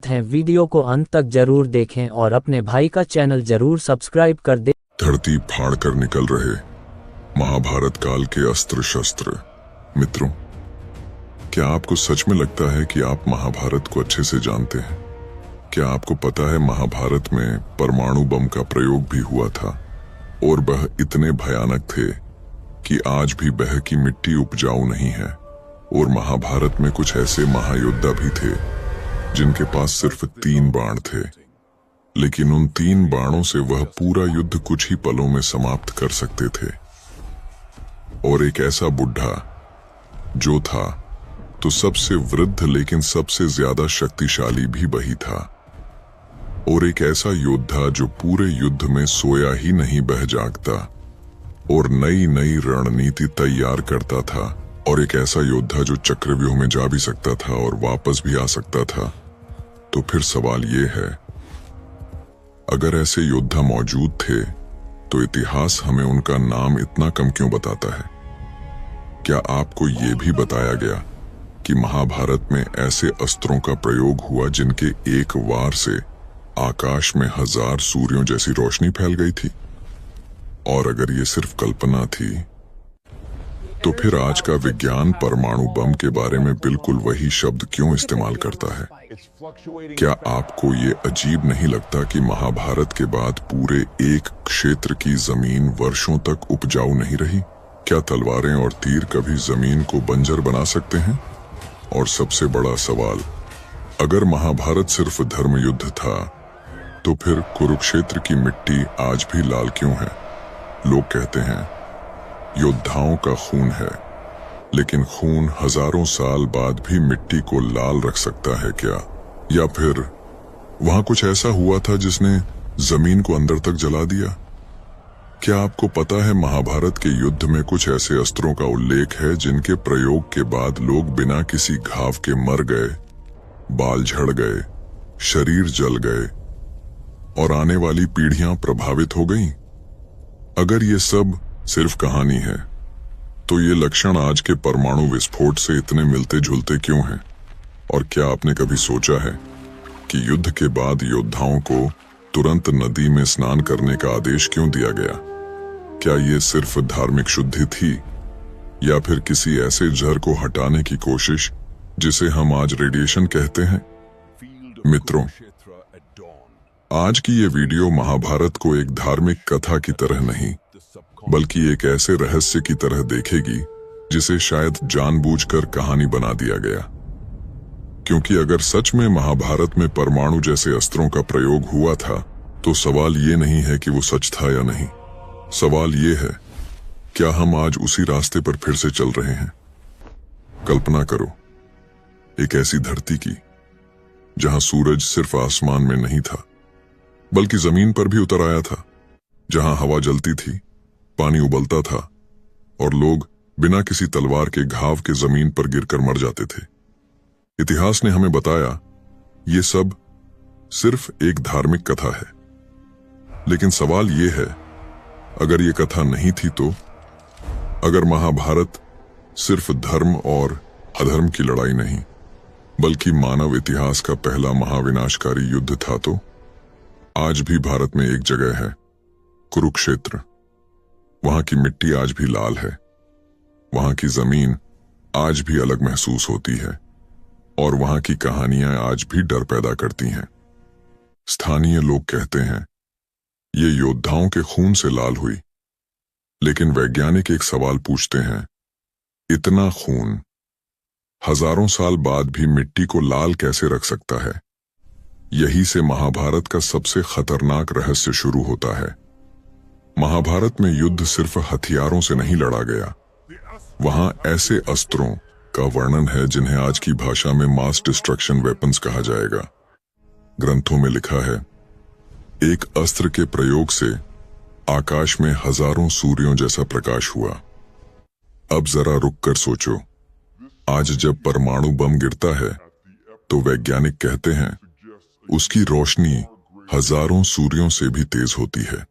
हैं। वीडियो को अंत तक जरूर देखें और अपने भाई का चैनल जरूर सब्सक्राइब कर दें। धरती फाड़ कर निकल रहे महाभारत काल के अस्त्र शस्त्र। मित्रों, क्या आपको सच में लगता है कि आप महाभारत को अच्छे से जानते हैं? क्या आपको पता है महाभारत में परमाणु बम का प्रयोग भी हुआ था और वह इतने भयानक थे कि आज भी वह की मिट्टी उपजाऊ नहीं है। और महाभारत में कुछ ऐसे महायोद्धा भी थे जिनके पास सिर्फ 3 बाण थे, लेकिन उन 3 बाणों से वह पूरा युद्ध कुछ ही पलों में समाप्त कर सकते थे। और एक ऐसा बुढ़ा जो था तो सबसे वृद्ध लेकिन सबसे ज्यादा शक्तिशाली भी वही था। और एक ऐसा योद्धा जो पूरे युद्ध में सोया ही नहीं बह जागता और नई नई रणनीति तैयार करता था। और एक ऐसा योद्धा जो चक्रव्यूह में जा भी सकता था और वापस भी आ सकता था। तो फिर सवाल ये है, अगर ऐसे योद्धा मौजूद थे तो इतिहास हमें उनका नाम इतना कम क्यों बताता है? क्या आपको ये भी बताया गया कि महाभारत में ऐसे अस्त्रों का प्रयोग हुआ जिनके एक वार से आकाश में 1000 सूर्यों जैसी रोशनी फैल गई थी? और अगर ये सिर्फ कल्पना थी तो फिर आज का विज्ञान परमाणु बम के बारे में बिल्कुल वही शब्द क्यों इस्तेमाल करता है? क्या आपको ये अजीब नहीं लगता कि महाभारत के बाद पूरे एक क्षेत्र की जमीन वर्षों तक उपजाऊ नहीं रही? क्या तलवारें और तीर कभी जमीन को बंजर बना सकते हैं? और सबसे बड़ा सवाल, अगर महाभारत सिर्फ धर्म युद्ध था तो फिर कुरुक्षेत्र की मिट्टी आज भी लाल क्यों है? लोग कहते हैं योद्धाओं का खून है, लेकिन खून हजारों साल बाद भी मिट्टी को लाल रख सकता है क्या? या फिर वहां कुछ ऐसा हुआ था जिसने जमीन को अंदर तक जला दिया? क्या आपको पता है महाभारत के युद्ध में कुछ ऐसे अस्त्रों का उल्लेख है जिनके प्रयोग के बाद लोग बिना किसी घाव के मर गए, बाल झड़ गए, शरीर जल गए और आने वाली पीढ़ियां प्रभावित हो गईं? अगर ये सब सिर्फ कहानी है तो ये लक्षण आज के परमाणु विस्फोट से इतने मिलते जुलते क्यों हैं? और क्या आपने कभी सोचा है कि युद्ध के बाद योद्धाओं को तुरंत नदी में स्नान करने का आदेश क्यों दिया गया? क्या ये सिर्फ धार्मिक शुद्धि थी या फिर किसी ऐसे जहर को हटाने की कोशिश जिसे हम आज रेडिएशन कहते हैं? मित्रों, आज की ये वीडियो महाभारत को एक धार्मिक कथा की तरह नहीं बल्कि एक ऐसे रहस्य की तरह देखेगी जिसे शायद जानबूझकर कहानी बना दिया गया। क्योंकि अगर सच में महाभारत में परमाणु जैसे अस्त्रों का प्रयोग हुआ था तो सवाल ये नहीं है कि वो सच था या नहीं। सवाल ये है, क्या हम आज उसी रास्ते पर फिर से चल रहे हैं? कल्पना करो एक ऐसी धरती की जहां सूरज सिर्फ आसमान में नहीं था बल्कि जमीन पर भी उतर आया था, जहां हवा जलती थी, पानी उबलता था और लोग बिना किसी तलवार के घाव के जमीन पर गिरकर मर जाते थे। इतिहास ने हमें बताया ये सब सिर्फ एक धार्मिक कथा है, लेकिन सवाल ये है, अगर ये कथा नहीं थी तो? अगर महाभारत सिर्फ धर्म और अधर्म की लड़ाई नहीं बल्कि मानव इतिहास का पहला महाविनाशकारी युद्ध था तो? आज भी भारत में एक जगह है, कुरुक्षेत्र। वहां की मिट्टी आज भी लाल है, वहां की जमीन आज भी अलग महसूस होती है और वहां की कहानियां आज भी डर पैदा करती हैं। स्थानीय लोग कहते हैं ये योद्धाओं के खून से लाल हुई, लेकिन वैज्ञानिक एक सवाल पूछते हैं, इतना खून हजारों साल बाद भी मिट्टी को लाल कैसे रख सकता है? यही से महाभारत का सबसे खतरनाक रहस्य शुरू होता है। महाभारत में युद्ध सिर्फ हथियारों से नहीं लड़ा गया, वहां ऐसे अस्त्रों का वर्णन है जिन्हें आज की भाषा में मास डिस्ट्रक्शन वेपन्स कहा जाएगा। ग्रंथों में लिखा है, एक अस्त्र के प्रयोग से आकाश में हजारों सूर्यों जैसा प्रकाश हुआ। अब जरा रुक कर सोचो, आज जब परमाणु बम गिरता है तो वैज्ञानिक कहते हैं उसकी रोशनी हजारों सूर्यों से भी तेज होती है।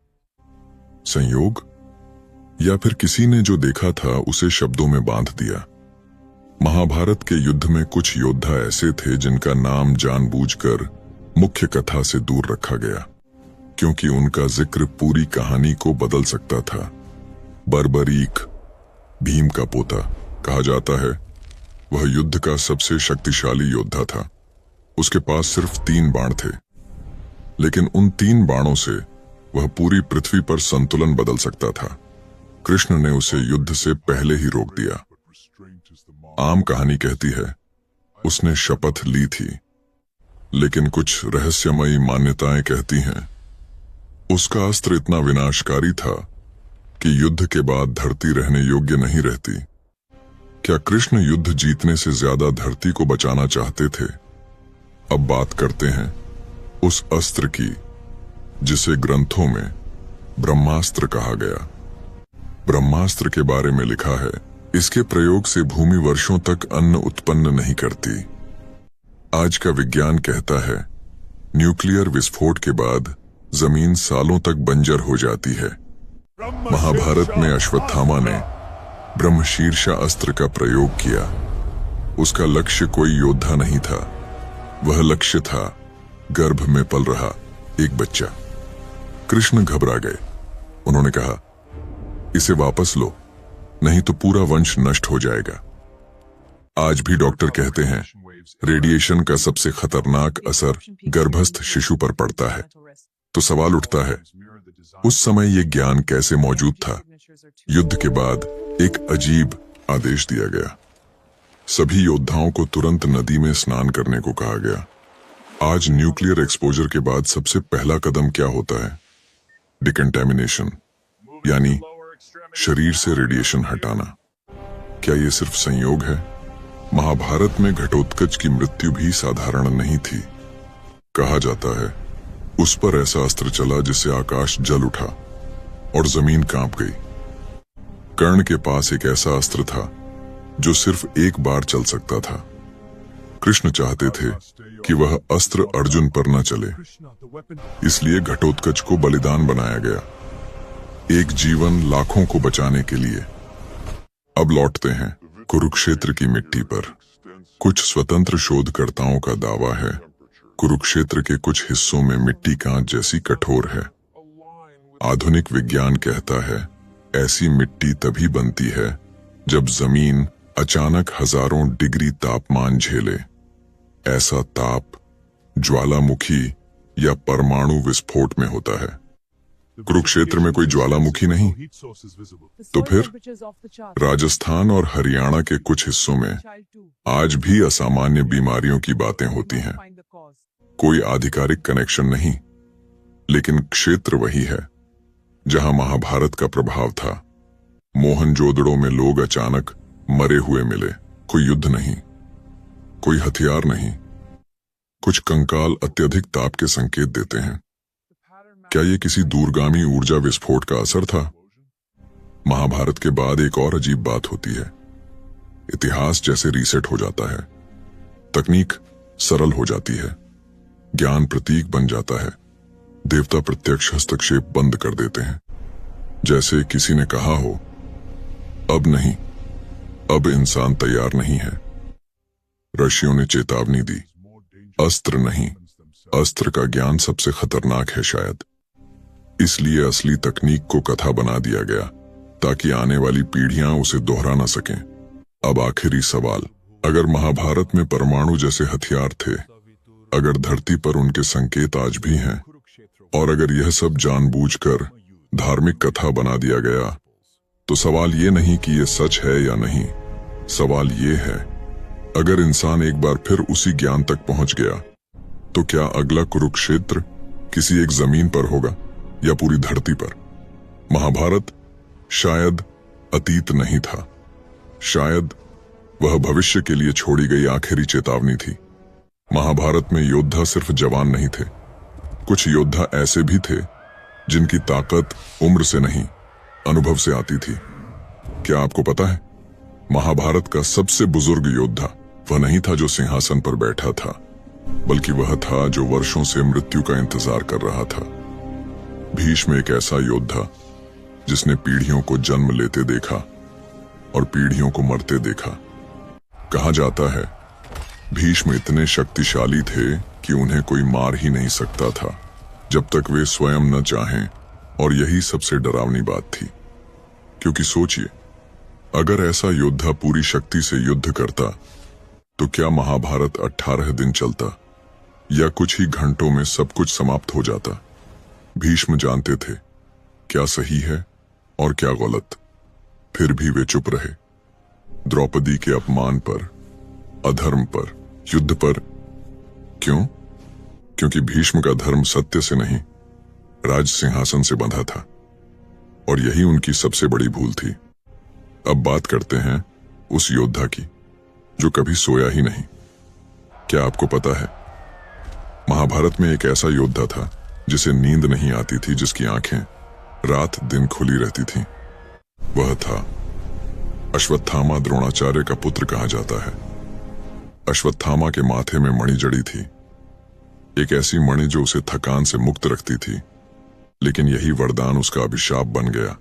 संयोग या फिर किसी ने जो देखा था उसे शब्दों में बांध दिया? महाभारत के युद्ध में कुछ योद्धा ऐसे थे जिनका नाम जानबूझकर मुख्य कथा से दूर रखा गया, क्योंकि उनका जिक्र पूरी कहानी को बदल सकता था। बर्बरीक, भीम का पोता कहा जाता है, वह युद्ध का सबसे शक्तिशाली योद्धा था। उसके पास सिर्फ 3 बाण थे, लेकिन उन 3 बाणों से वह पूरी पृथ्वी पर संतुलन बदल सकता था। कृष्ण ने उसे युद्ध से पहले ही रोक दिया। आम कहानी कहती है, उसने शपथ ली थी, लेकिन कुछ रहस्यमयी मान्यताएं कहती हैं, उसका अस्त्र इतना विनाशकारी था कि युद्ध के बाद धरती रहने योग्य नहीं रहती। क्या कृष्ण युद्ध जीतने से ज्यादा धरती को बचाना चाहते थे? अब बात करते हैं उस अस्त्र की जिसे ग्रंथों में ब्रह्मास्त्र कहा गया। ब्रह्मास्त्र के बारे में लिखा है, इसके प्रयोग से भूमि वर्षों तक अन्न उत्पन्न नहीं करती। आज का विज्ञान कहता है, न्यूक्लियर विस्फोट के बाद जमीन सालों तक बंजर हो जाती है। महाभारत में अश्वत्थामा ने ब्रह्मशीर्षा अस्त्र का प्रयोग किया। उसका लक्ष्य कोई योद्धा नहीं था, वह लक्ष्य था गर्भ में पल रहा एक बच्चा। कृष्ण घबरा गए। उन्होंने कहा, इसे वापस लो, नहीं तो पूरा वंश नष्ट हो जाएगा। आज भी डॉक्टर कहते हैं, रेडिएशन का सबसे खतरनाक असर गर्भस्थ शिशु पर पड़ता है। तो सवाल उठता है, उस समय यह ज्ञान कैसे मौजूद था? युद्ध के बाद एक अजीब आदेश दिया गया। सभी योद्धाओं को तुरंत नदी में स्नान करने को कहा गया। आज न्यूक्लियर एक्सपोजर के बाद सबसे पहला कदम क्या होता है? डिकंटेमिनेशन, यानी शरीर से रेडिएशन हटाना। क्या यह सिर्फ संयोग है? महाभारत में घटोत्कच की मृत्यु भी साधारण नहीं थी। कहा जाता है, उस पर ऐसा अस्त्र चला जिससे आकाश जल उठा और जमीन कांप गई। कर्ण के पास एक ऐसा अस्त्र था जो सिर्फ एक बार चल सकता था। कृष्ण चाहते थे कि वह अस्त्र अर्जुन पर न चले, इसलिए घटोत्कच को बलिदान बनाया गया, एक जीवन लाखों को बचाने के लिए। अब लौटते हैं कुरुक्षेत्र की मिट्टी पर। कुछ स्वतंत्र शोधकर्ताओं का दावा है, कुरुक्षेत्र के कुछ हिस्सों में मिट्टी कांच जैसी कठोर है। आधुनिक विज्ञान कहता है, ऐसी मिट्टी तभी बनती है जब जमीन अचानक हजारों डिग्री तापमान झेले। ऐसा ताप ज्वालामुखी या परमाणु विस्फोट में होता है। कुरुक्षेत्र में कोई ज्वालामुखी नहीं, तो फिर राजस्थान और हरियाणा के कुछ हिस्सों में आज भी असामान्य बीमारियों की बातें होती हैं। कोई आधिकारिक कनेक्शन नहीं, लेकिन क्षेत्र वही है जहां महाभारत का प्रभाव था। मोहनजोदड़ो में लोग अचानक मरे हुए मिले। कोई युद्ध नहीं, कोई हथियार नहीं, कुछ कंकाल अत्यधिक ताप के संकेत देते हैं। क्या ये किसी दूरगामी ऊर्जा विस्फोट का असर था? महाभारत के बाद एक और अजीब बात होती है, इतिहास जैसे रीसेट हो जाता है। तकनीक सरल हो जाती है, ज्ञान प्रतीक बन जाता है, देवता प्रत्यक्ष हस्तक्षेप बंद कर देते हैं। जैसे किसी ने कहा हो, अब नहीं, अब इंसान तैयार नहीं है। ऋषियों ने चेतावनी दी, अस्त्र नहीं, अस्त्र का ज्ञान सबसे खतरनाक है शायद। इसलिए असली तकनीक को कथा बना दिया गया ताकि आने वाली पीढ़ियां उसे दोहरा ना सकें। अब आखिरी सवाल, अगर महाभारत में परमाणु जैसे हथियार थे, अगर धरती पर उनके संकेत आज भी हैं, और अगर यह सब जानबूझकर धार्मिक कथा बना दिया गया, तो सवाल ये नहीं कि यह सच है या नहीं, सवाल ये है, अगर इंसान एक बार फिर उसी ज्ञान तक पहुंच गया, तो क्या अगला कुरुक्षेत्र किसी एक जमीन पर होगा या पूरी धरती पर? महाभारत शायद अतीत नहीं था, शायद वह भविष्य के लिए छोड़ी गई आखिरी चेतावनी थी। महाभारत में योद्धा सिर्फ जवान नहीं थे, कुछ योद्धा ऐसे भी थे जिनकी ताकत उम्र से नहीं, अनुभव से आती थी। क्या आपको पता है, महाभारत का सबसे बुजुर्ग योद्धा वह नहीं था जो सिंहासन पर बैठा था, बल्कि वह था जो वर्षों से मृत्यु का इंतजार कर रहा था। भीष्म एक ऐसा योद्धा जिसने पीढ़ियों को जन्म लेते देखा और पीढ़ियों को मरते देखा। कहा जाता है भीष्म इतने शक्तिशाली थे कि उन्हें कोई मार ही नहीं सकता था जब तक वे स्वयं न चाहें, और यही सबसे डरावनी बात थी। क्योंकि सोचिए, अगर ऐसा योद्धा पूरी शक्ति से युद्ध करता तो क्या महाभारत 18 दिन चलता, या कुछ ही घंटों में सब कुछ समाप्त हो जाता। भीष्म जानते थे क्या सही है और क्या गलत, फिर भी वे चुप रहे। द्रौपदी के अपमान पर, अधर्म पर, युद्ध पर। क्यों? क्योंकि भीष्म का धर्म सत्य से नहीं, राज सिंहासन से बंधा था, और यही उनकी सबसे बड़ी भूल थी। अब बात करते हैं उस योद्धा की जो कभी सोया ही नहीं। क्या आपको पता है, महाभारत में एक ऐसा योद्धा था जिसे नींद नहीं आती थी, जिसकी आंखें रात दिन खुली रहती थीं। वह था अश्वत्थामा। द्रोणाचार्य का पुत्र कहा जाता है। अश्वत्थामा के माथे में मणि जड़ी थी, एक ऐसी मणि जो उसे थकान से मुक्त रखती थी। लेकिन यही वरदान उसका अभिशाप बन गया,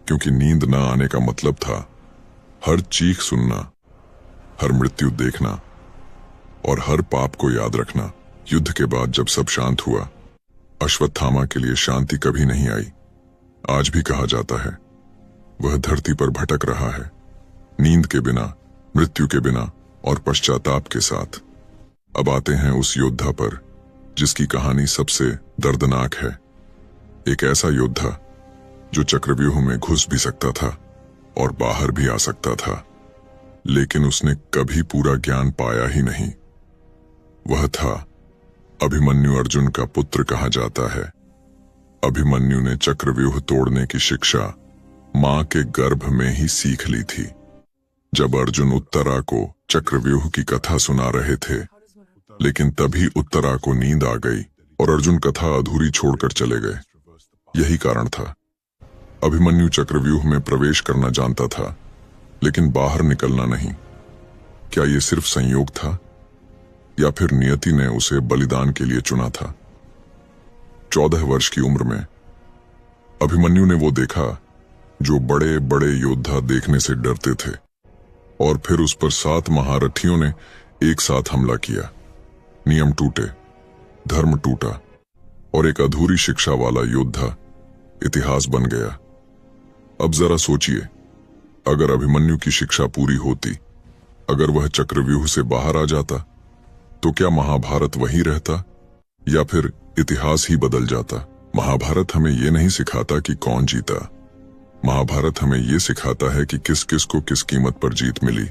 क्योंकि नींद न आने का मतलब था हर चीख सुनना, हर मृत्यु देखना और हर पाप को याद रखना। युद्ध के बाद जब सब शांत हुआ, अश्वत्थामा के लिए शांति कभी नहीं आई। आज भी कहा जाता है वह धरती पर भटक रहा है, नींद के बिना, मृत्यु के बिना और पश्चाताप के साथ। अब आते हैं उस योद्धा पर जिसकी कहानी सबसे दर्दनाक है। एक ऐसा योद्धा जो चक्रव्यूह में घुस भी सकता था और बाहर भी आ सकता था, लेकिन उसने कभी पूरा ज्ञान पाया ही नहीं। वह था अभिमन्यु। अर्जुन का पुत्र कहा जाता है। अभिमन्यु ने चक्रव्यूह तोड़ने की शिक्षा मां के गर्भ में ही सीख ली थी। जब अर्जुन उत्तरा को चक्रव्यूह की कथा सुना रहे थे, लेकिन तभी उत्तरा को नींद आ गई और अर्जुन कथा अधूरी छोड़कर चले गए। यही कारण था। अभिमन्यु चक्रव्यूह में प्रवेश करना जानता था, लेकिन बाहर निकलना नहीं। क्या यह सिर्फ संयोग था, या फिर नियति ने उसे बलिदान के लिए चुना था? 14 वर्ष की उम्र में अभिमन्यु ने वो देखा जो बड़े बड़े योद्धा देखने से डरते थे, और फिर उस पर 7 महारथियों ने एक साथ हमला किया। नियम टूटे, धर्म टूटा, और एक अधूरी शिक्षा वाला योद्धा इतिहास बन गया। अब जरा सोचिए, अगर अभिमन्यु की शिक्षा पूरी होती, अगर वह चक्रव्यूह से बाहर आ जाता, तो क्या महाभारत वही रहता, या फिर इतिहास ही बदल जाता? महाभारत हमें यह नहीं सिखाता कि कौन जीता। महाभारत हमें यह सिखाता है कि किस किस को किस कीमत पर जीत मिली,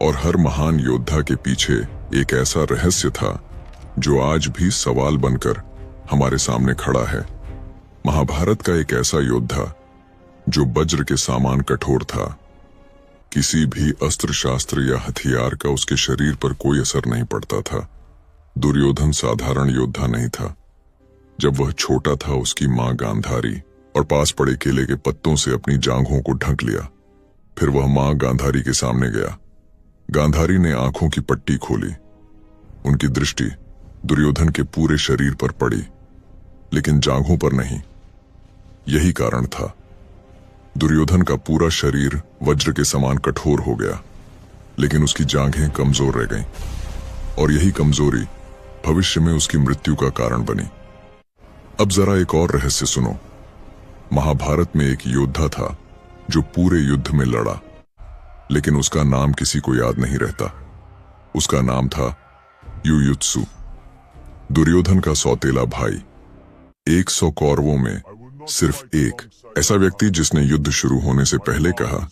और हर महान योद्धा के पीछे एक ऐसा रहस्य था जो आज भी सवाल बनकर हमारे सामने खड़ा है। महाभारत का एक ऐसा योद्धा जो वज्र के समान कठोर था। किसी भी अस्त्र शास्त्र या हथियार का उसके शरीर पर कोई असर नहीं पड़ता था। दुर्योधन साधारण योद्धा नहीं था। जब वह छोटा था, उसकी मां गांधारी और पास पड़े केले के पत्तों से अपनी जांघों को ढक लिया। फिर वह मां गांधारी के सामने गया। गांधारी ने आंखों की पट्टी खोली। उनकी दृष्टि दुर्योधन के पूरे शरीर पर पड़ी, लेकिन जांघों पर नहीं। यही कारण था, दुर्योधन का पूरा शरीर वज्र के समान कठोर हो गया, लेकिन उसकी जांघें कमजोर रह गईं, और यही कमजोरी भविष्य में उसकी मृत्यु का कारण बनी। अब जरा एक और रहस्य सुनो। महाभारत में एक योद्धा था जो पूरे युद्ध में लड़ा, लेकिन उसका नाम किसी को याद नहीं रहता। उसका नाम था युयुत्सु, दुर्योधन का सौतेला भाई। 100 कौरवों में सिर्फ एक ऐसा व्यक्ति जिसने युद्ध शुरू होने से पहले कहा,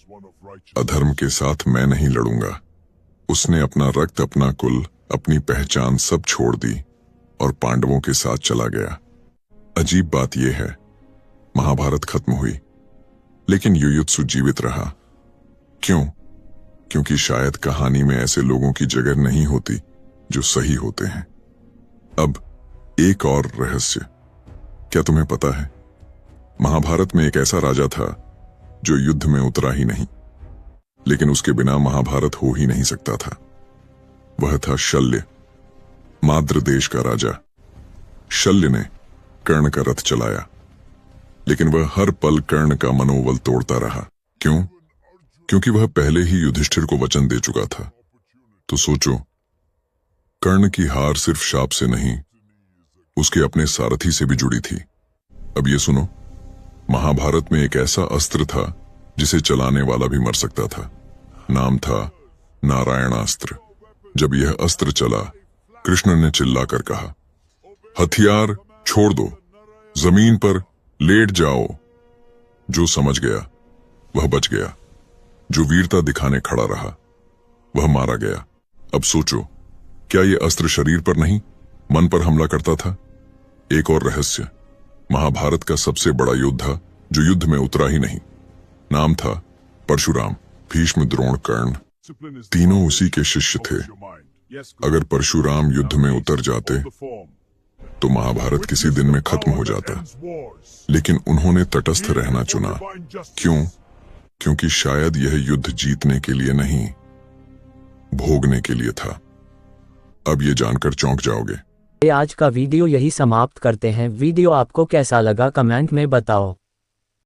अधर्म के साथ मैं नहीं लड़ूंगा। उसने अपना रक्त, अपना कुल, अपनी पहचान सब छोड़ दी और पांडवों के साथ चला गया। अजीब बात यह है, महाभारत खत्म हुई, लेकिन युयुत्सु जीवित रहा। क्यों? क्योंकि शायद कहानी में ऐसे लोगों की जगह नहीं होती जो सही होते हैं। अब एक और रहस्य। क्या तुम्हें पता है, महाभारत में एक ऐसा राजा था जो युद्ध में उतरा ही नहीं, लेकिन उसके बिना महाभारत हो ही नहीं सकता था। वह था शल्य, माद्र देश का राजा। शल्य ने कर्ण का रथ चलाया, लेकिन वह हर पल कर्ण का मनोबल तोड़ता रहा। क्यों? क्योंकि वह पहले ही युधिष्ठिर को वचन दे चुका था। तो सोचो, कर्ण की हार सिर्फ शाप से नहीं, उसके अपने सारथी से भी जुड़ी थी। अब ये सुनो, महाभारत में एक ऐसा अस्त्र था जिसे चलाने वाला भी मर सकता था। नाम था नारायणास्त्र। जब यह अस्त्र चला, कृष्ण ने चिल्लाकर कहा, हथियार छोड़ दो, जमीन पर लेट जाओ। जो समझ गया वह बच गया, जो वीरता दिखाने खड़ा रहा वह मारा गया। अब सोचो, क्या यह अस्त्र शरीर पर नहीं, मन पर हमला करता था? एक और रहस्य, महाभारत का सबसे बड़ा योद्धा जो युद्ध में उतरा ही नहीं, नाम था परशुराम। भीष्म, द्रोण, कर्ण तीनों उसी के शिष्य थे। अगर परशुराम युद्ध में उतर जाते तो महाभारत किसी दिन में खत्म हो जाता, लेकिन उन्होंने तटस्थ रहना चुना। क्यों? क्योंकि शायद यह युद्ध जीतने के लिए नहीं, भोगने के लिए था। अब ये जानकर चौंक जाओगे। आज का वीडियो यही समाप्त करते हैं। वीडियो आपको कैसा लगा कमेंट में बताओ।